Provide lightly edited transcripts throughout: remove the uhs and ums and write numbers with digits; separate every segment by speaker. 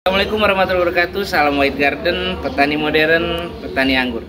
Speaker 1: Assalamualaikum warahmatullahi wabarakatuh. Salam White Garden, petani modern, petani anggur.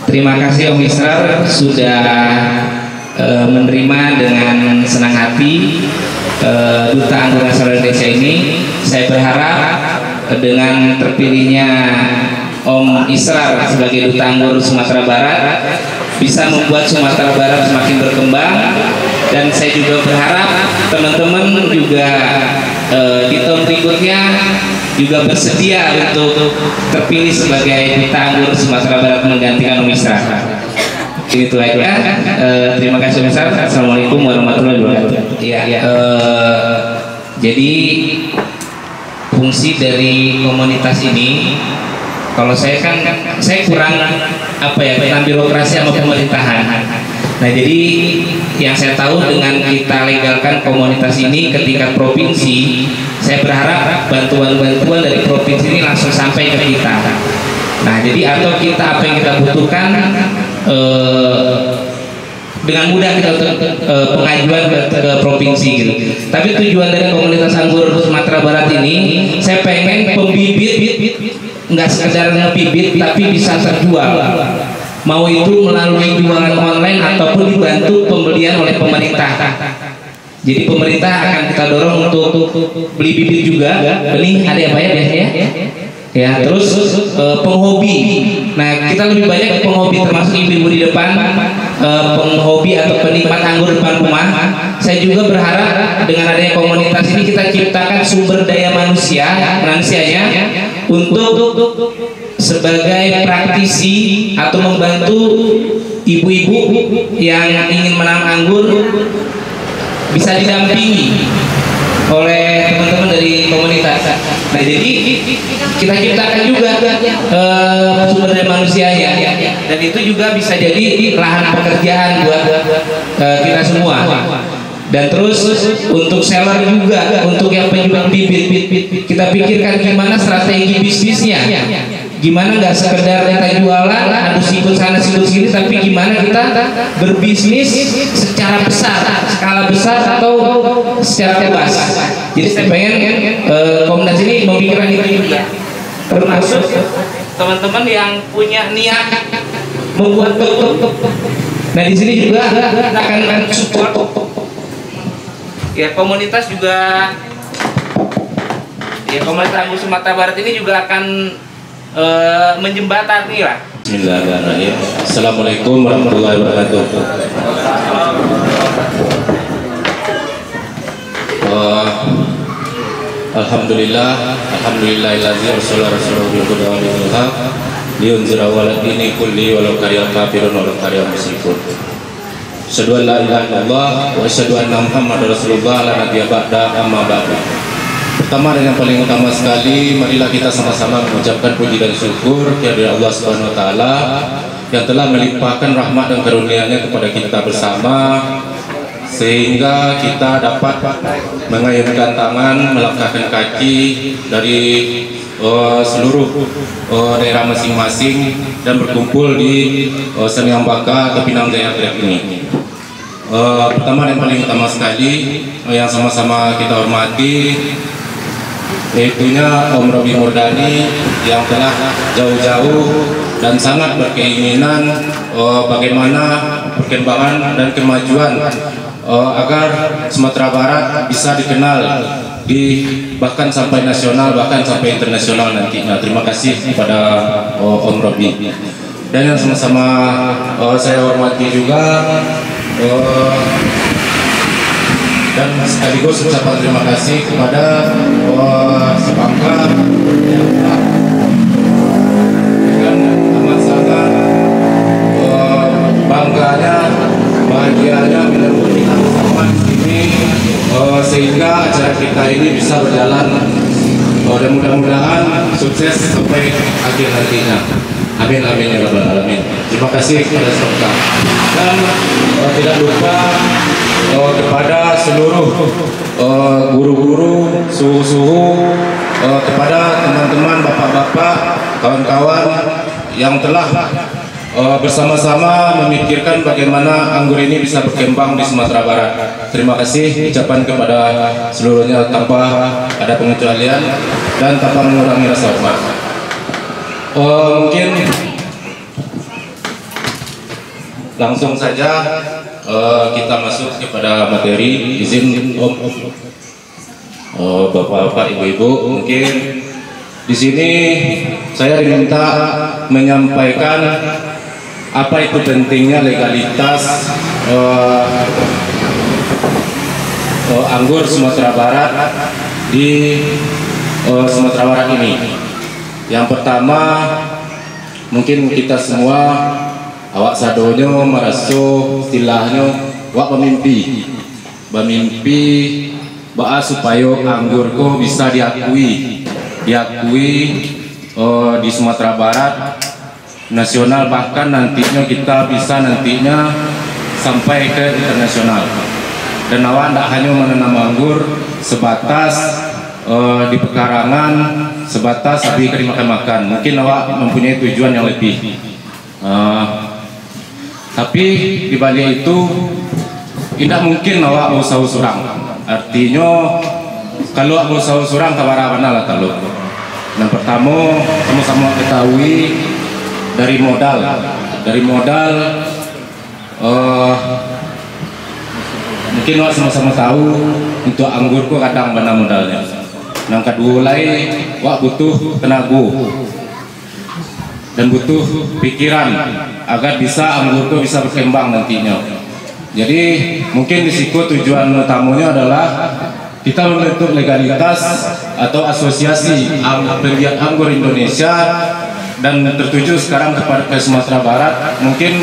Speaker 1: Terima kasih Om Israr sudah menerima dengan senang hati Duta Anggur Nasional Indonesia ini. Saya berharap dengan terpilihnya Om Israr sebagai Duta Anggur Sumatera Barat bisa membuat Sumatera Barat semakin berkembang, dan saya juga berharap teman-teman juga di tahun berikutnya juga bersedia untuk terpilih sebagai Duta Anggur Sumatera Barat menggantikan Om Israr. Itu aja. Terima kasih Om Israr. Assalamualaikum warahmatullahi wabarakatuh. Jadi fungsi dari komunitas ini, kalau saya kurang tentang birokrasi sama pemerintahan. Nah, jadi yang saya tahu dengan kita legalkan komunitas ini ke tingkat provinsi, saya berharap bantuan-bantuan dari provinsi ini langsung sampai ke kita. Nah, jadi atau kita apa yang kita butuhkan dengan mudah kita pengajuan ke provinsi gitu. Tapi tujuan dari komunitas anggur Sumatera Barat ini, saya pengen pembibit nggak sekedar ngebibit tapi bisa terjual. Mau itu melalui jualan online ataupun dibantu pembelian oleh pemerintah. Jadi pemerintah akan kita dorong untuk beli bibit juga. Benih ada apa ya biasanya? Ya, terus penghobi. Nah, kita lebih banyak penghobi, termasuk ibu-ibu di depan, penghobi atau penikmat anggur depan rumah. Saya juga berharap dengan adanya komunitas ini kita ciptakan sumber daya manusianya untuk sebagai praktisi atau membantu ibu-ibu yang ingin menanam anggur bisa didampingi oleh teman-teman dari komunitas. Nah, jadi kita ciptakan juga sumber daya manusianya, dan itu juga bisa jadi lahan pekerjaan buat kita semua. Dan terus untuk seller juga, untuk yang penjual bibit, kita pikirkan gimana strategi bisnisnya. Gimana nggak sekedar kita jualan, ada sikut sana sikut sini, tapi gimana kita berbisnis secara besar, skala besar atau secara luas. Jadi saya pengen komunitas ini memikirkan itu juga, termasuk teman-teman yang punya niat membuat toko. Nah, di sini juga kita akan support. Ya, komunitas juga, ya komunitas Anggur Sumatera Barat ini juga akan menjembatani lah.
Speaker 2: Bismillahirrahmanirrahim. Assalamualaikum warahmatullahi wabarakatuh. Alhamdulillahilladzi arsala rasulahu bil huda wa dinil haq liyunzira ala dini kulli walau karihal kafirun walau karihal musyrikun. Asyhadu an la ilaha illallah wa asyhadu anna Muhammadar Rasulullah la nabiyya ba'da amma ba'du. Pertama dan yang paling utama sekali, marilah kita sama-sama mengucapkan puji dan syukur kepada Allah Subhanahu wa taala yang telah melimpahkan rahmat dan karunia-Nya kepada kita bersama, sehingga kita dapat mengayunkan tangan, melangkahkan kaki dari seluruh daerah masing-masing dan berkumpul di Senyang Baka atau Pinang Jaya Grab ini. Pertama dan paling utama sekali yang sama-sama kita hormati, yaitunya Om Robi Murdani yang telah jauh-jauh dan sangat berkeinginan bagaimana perkembangan dan kemajuan agar Sumatera Barat bisa dikenal bahkan sampai nasional, bahkan sampai internasional nantinya. Terima kasih kepada Om Robi. Dan yang sama-sama saya hormati juga dan sekaligus ucapan terima kasih kepada si Bangka yang telah dengan amat sangat bangganya, bahagianya menyambut kita bersama di sini, sehingga acara kita ini bisa berjalan dan mudah-mudahan sukses sampai akhir nantinya. Amin amin ya rabbal alamin. Terima kasih kepada semua dan tidak lupa kepada seluruh guru-guru, suhu-suhu, kepada teman-teman, bapak-bapak, kawan-kawan yang telah bersama-sama memikirkan bagaimana anggur ini bisa berkembang di Sumatera Barat. Terima kasih ucapan kepada seluruhnya tanpa ada pengecualian dan tanpa mengurangi rasa hormat. Mungkin langsung saja kita masuk kepada materi. Izin Om, bapak-bapak, ibu-ibu, mungkin di sini saya diminta menyampaikan apa itu pentingnya legalitas anggur Sumatera Barat di Sumatera Barat ini. Yang pertama, mungkin kita semua awak sadonyo meraso istilahnya wak pemimpi baa supaya anggur ko bisa diakui di Sumatera Barat nasional, bahkan nantinya kita bisa nantinya sampai ke internasional. Dan awak tidak hanya menanam anggur sebatas di pekarangan, sebatas habis dimakan-makan. Mungkin awak mempunyai tujuan yang lebih. Tapi di balik itu tidak mungkin awak mau usaha surang. Artinya kalau awak mau usaha surang kabar mana lah kalau. Yang pertama sama-sama ketahui dari modal mungkin awak sama-sama tahu untuk anggur kok kadang mana modalnya. Yang kedua lain awak butuh tenaga dan butuh pikiran agar bisa anggur itu bisa berkembang nantinya. Jadi mungkin di situ tujuan utamanya adalah kita membentuk legalitas atau asosiasi penggiat anggur Indonesia dan tertuju sekarang kepada Sumatera Barat. Mungkin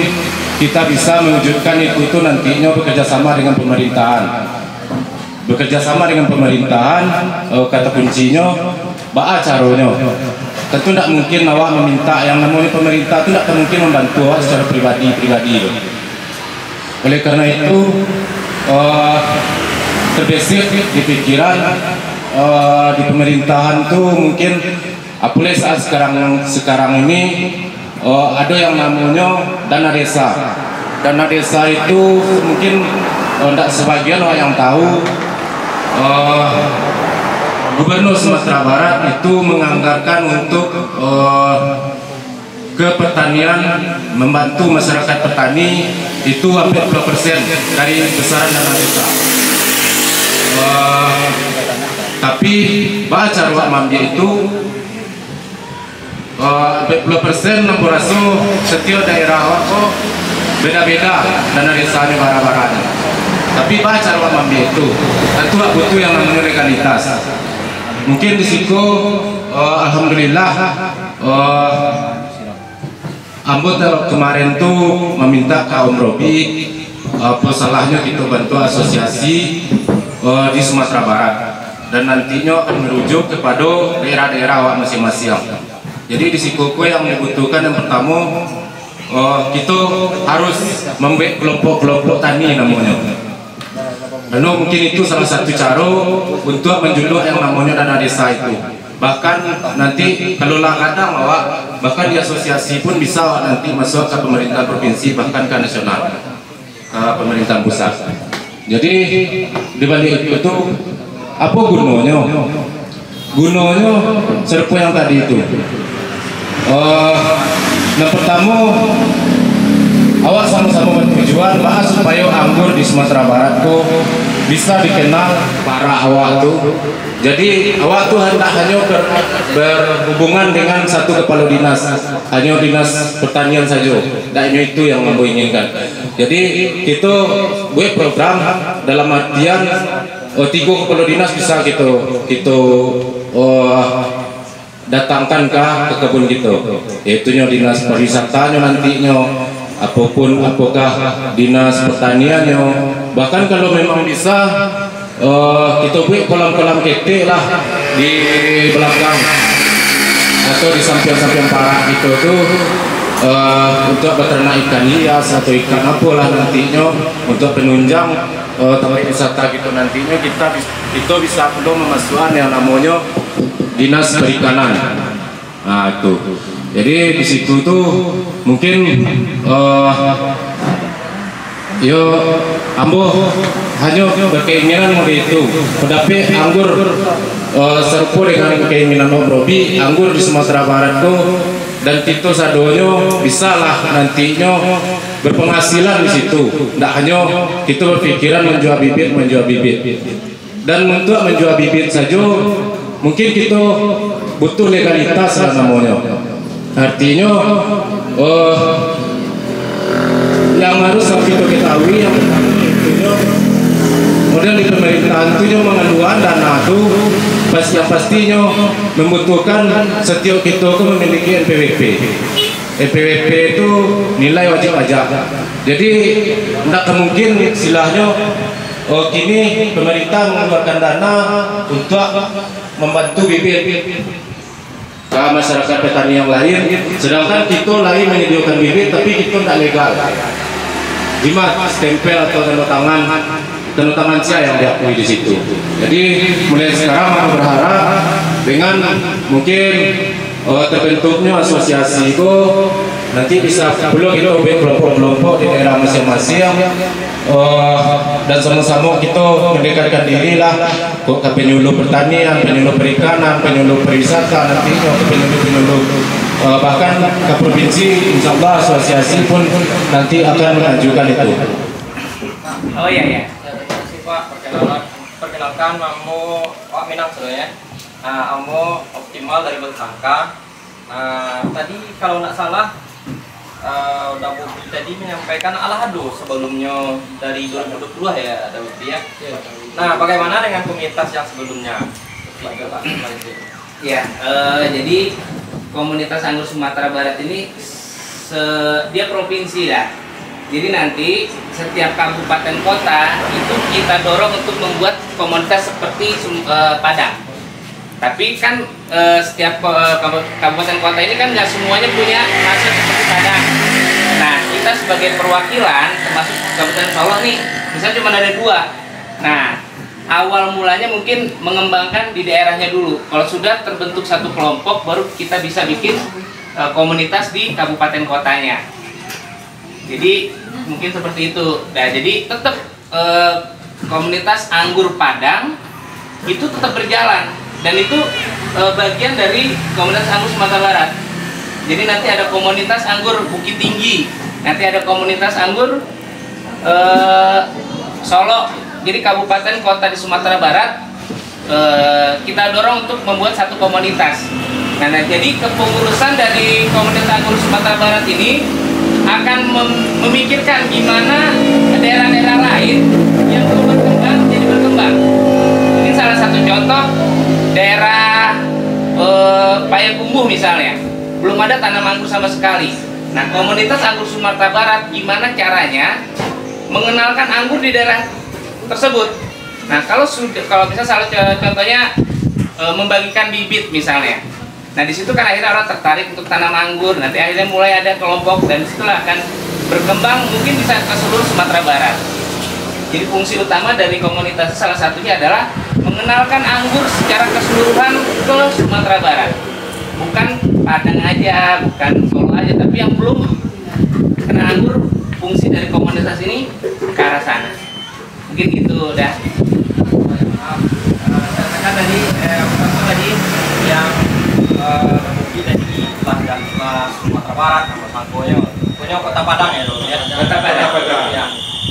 Speaker 2: kita bisa mewujudkan itu nantinya bekerjasama dengan pemerintahan. Kata kuncinya baa caranya. Tentu tidak mungkin awak meminta yang namanya pemerintah itu tidak mungkin membantu awak secara pribadi. Oleh karena itu terbesit di pikiran di pemerintahan itu mungkin apalagi saat sekarang ini ada yang namanya dana desa. Dana desa itu mungkin tidak sebagian orang yang tahu. Gubernur Sumatera Barat itu menganggarkan untuk ke pertanian, membantu masyarakat petani itu hampir 20% dari besaran dana desa. Tapi baca ruang mambi itu 20% nampurasu setiap daerah kok beda-beda dana desanya bara-baranya. Tapi baca ruang mambi itu tentu butuh yang namanya legalitas. Mungkin di situ alhamdulillah Ambot kemarin tuh meminta kaum Robi salahnya kita bantu asosiasi di Sumatera Barat. dan nantinya akan merujuk kepada daerah-daerah awak masing-masing. Jadi di Sikoko yang dibutuhkan yang pertama, kita harus membuat kelompok-kelompok tani namanya. Lalu mungkin itu salah satu cara untuk menjuluk yang namanya dana desa itu. Bahkan nanti kalau lah kadang awak, bahkan di asosiasi pun bisa awak nanti masuk ke pemerintah provinsi, bahkan ke nasional, ke pemerintahan pusat. Jadi dibalik itu apa gunanya? Gunanya serupa yang tadi itu. Yang pertama, awak sama-sama bertujuan bahas supaya anggur di Sumatera Barat tuh bisa dikenal para awak tuh. Jadi awak tuh hendak hanya berhubungan dengan satu kepala dinas, hanya dinas pertanian saja. Dan itu yang mampu inginkan. Jadi kita buat program dalam artian 3 kepala dinas bisa kita datangkan ke kebun kita. Yaitunya dinas pariwisatanya nantinya, apakah dinas pertaniannya, bahkan kalau memang bisa kita buat kolam-kolam ketek lah di belakang atau di samping-samping parak itu tuh untuk beternak ikan hias atau ikan apalah nantinya untuk penunjang tempat wisata gitu. Nantinya kita bisa perlu memasukkan yang namanya dinas perikanan. Nah itu. Jadi di situ tuh mungkin yo ambo hanya berkeinginan itu. Tetapi anggur serupa dengan keinginan Robi, anggur di Sumatera Barat tuh dan Tito Sadonyo bisa lah nantinya berpenghasilan di situ. Tidak hanya kita berpikiran menjual bibit. Dan untuk menjual bibit saja mungkin kita butuh legalitas lah namanya. Artinya yang harus kita ketahui yang pertama itu model di pemerintahan itu mengeluarkan dana itu yang pastinya membutuhkan setiap kita itu memiliki NPWP. NPWP itu nilai wajib pajak. Jadi tidak mungkin istilahnya kini pemerintah mengeluarkan dana untuk membantu bibit ke masyarakat petani yang lain, sedangkan kita lain menyediakan bibit tapi kita tidak legal. Lima stempel atau tanda tangan saya yang diakui di situ. Jadi mulai sekarang aku berharap dengan mungkin terbentuknya asosiasi itu nanti bisa belum kita buat kelompok-kelompok di daerah masing-masing dan sama-sama kita mendekatkan diri lah ke penyuluh pertanian, penyuluh perikanan, penyuluh pariwisata, nantinya ke penyuluh bahkan ke provinsi. Insya Allah asosiasi pun nanti akan mengajukan itu.
Speaker 3: Oh iya. Pak, perkenalkan Mamo Pak Minang ya. Amo optimal dari Beltangka. Tadi kalau nggak salah udah Bukti tadi menyampaikan Alahado sebelumnya dari 2022 ya, ada Bukti ya. Nah, bagaimana dengan komunitas yang sebelumnya?
Speaker 1: Ya, jadi komunitas anggur Sumatera Barat ini dia provinsi ya. Jadi nanti setiap kabupaten kota itu kita dorong untuk membuat komunitas seperti Padang. Tapi kan setiap kabupaten kota ini kan nggak semuanya punya maksud seperti Padang. Nah, kita sebagai perwakilan termasuk Kabupaten Solok nih, misalnya cuma ada 2. Nah, awal mulanya mungkin mengembangkan di daerahnya dulu. Kalau sudah terbentuk satu kelompok, baru kita bisa bikin komunitas di kabupaten kotanya. Jadi mungkin seperti itu. Nah, jadi tetap komunitas anggur Padang itu tetap berjalan dan itu bagian dari komunitas anggur Sumatera Barat. Jadi nanti ada komunitas anggur Bukit Tinggi, nanti ada komunitas anggur Solo. Jadi kabupaten kota di Sumatera Barat kita dorong untuk membuat satu komunitas. Nah, jadi kepengurusan dari komunitas anggur Sumatera Barat ini akan memikirkan gimana daerah-daerah lain yang belum berkembang jadi berkembang. Mungkin salah satu contoh daerah Payakumbuh misalnya, belum ada tanam anggur sama sekali. Nah, komunitas anggur Sumatera Barat gimana caranya mengenalkan anggur di daerah tersebut. Nah kalau misalnya salah contohnya membagikan bibit misalnya, nah di situ kan akhirnya orang tertarik untuk tanam anggur, nanti akhirnya mulai ada kelompok dan disitulah akan berkembang mungkin bisa ke seluruh Sumatera Barat. Jadi fungsi utama dari komunitas salah satunya adalah mengenalkan anggur secara keseluruhan ke Sumatera Barat, bukan Padang aja, bukan Solo aja, tapi yang belum kena anggur, fungsi dari komunitas ini ke arah sana. Mungkin gitu udah.
Speaker 3: Katakan tadi tadi yang terbukti dari Sumatera Barat sama Sangkoyo, punya Kota Padang ya dulu ya.
Speaker 1: Kota Padang.
Speaker 3: Ya.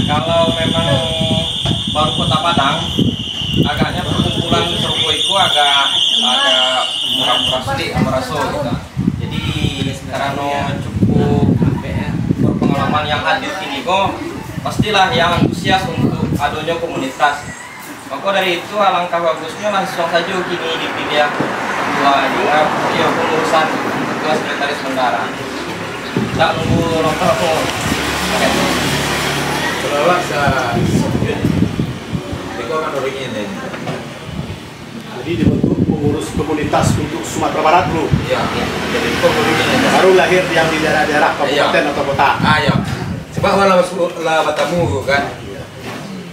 Speaker 3: Kalau memang baru Kota Padang, agaknya perkumpulan Serko itu agak murah-murah sedikit, meraso gitu. Jadi karena cukup berpengalaman yang hadir ini kok pastilah yang antusias untuk adanya komunitas. Maka dari itu alangkah bagusnya langsung saja kini dipilih pengurusan ketua sekretaris bendara. Tak nunggu nomor.
Speaker 4: Kalau saya kan orang ini.
Speaker 5: Jadi dibentuk pengurus komunitas untuk Sumatera Barat dulu.
Speaker 4: Ya. Jadi pengurus ini.
Speaker 5: Baru lahir yang di daerah-daerah kabupaten atau kota.
Speaker 4: Ya. Sebab lah batamu kan.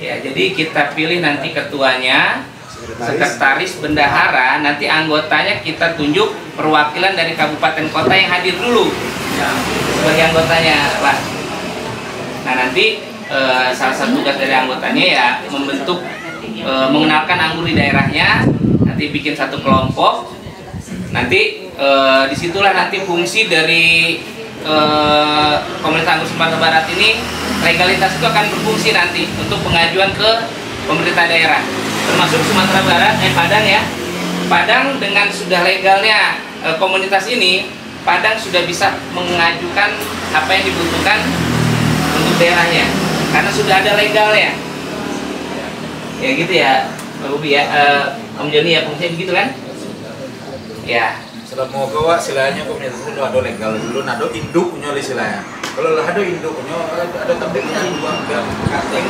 Speaker 1: Ya, jadi kita pilih nanti ketuanya, sekretaris bendahara, nanti anggotanya kita tunjuk perwakilan dari kabupaten kota yang hadir dulu sebagai anggotanya, Pak. Nah nanti salah satu tugas dari anggotanya ya membentuk, mengenalkan anggur di daerahnya, nanti bikin satu kelompok, nanti disitulah nanti fungsi dari komunitas anggur Sumatera Barat ini, legalitas itu akan berfungsi nanti untuk pengajuan ke pemerintah daerah, termasuk Sumatera Barat, Padang ya. Padang dengan sudah legalnya komunitas ini, Padang sudah bisa mengajukan apa yang dibutuhkan untuk daerahnya, karena sudah ada legalnya. Ya gitu ya, Pak Bobi ya, Om Joni ya, fungsinya begitu kan? Ya.
Speaker 4: Selama bawa silanya komunitas itu ada legal dulu, ada induk punya silanya. Kalau ada induk punya ada tempatnya buat kating.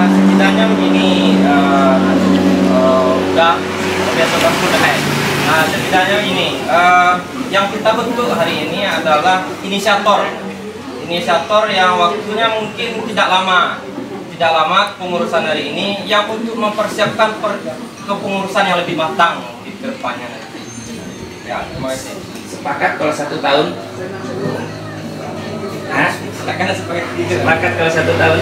Speaker 3: Setidaknya begini, udah biasa udah hai. Nah setidaknya ini yang kita bentuk hari ini adalah inisiator yang waktunya mungkin tidak lama pengurusan hari ini, yang untuk mempersiapkan kepengurusan yang lebih matang di kedepannya nanti. Ya, terima kasih.
Speaker 1: Sepakat kalau 1 tahun? Hah?
Speaker 3: Silakan sepakat
Speaker 1: Sepakat kalau 1 tahun?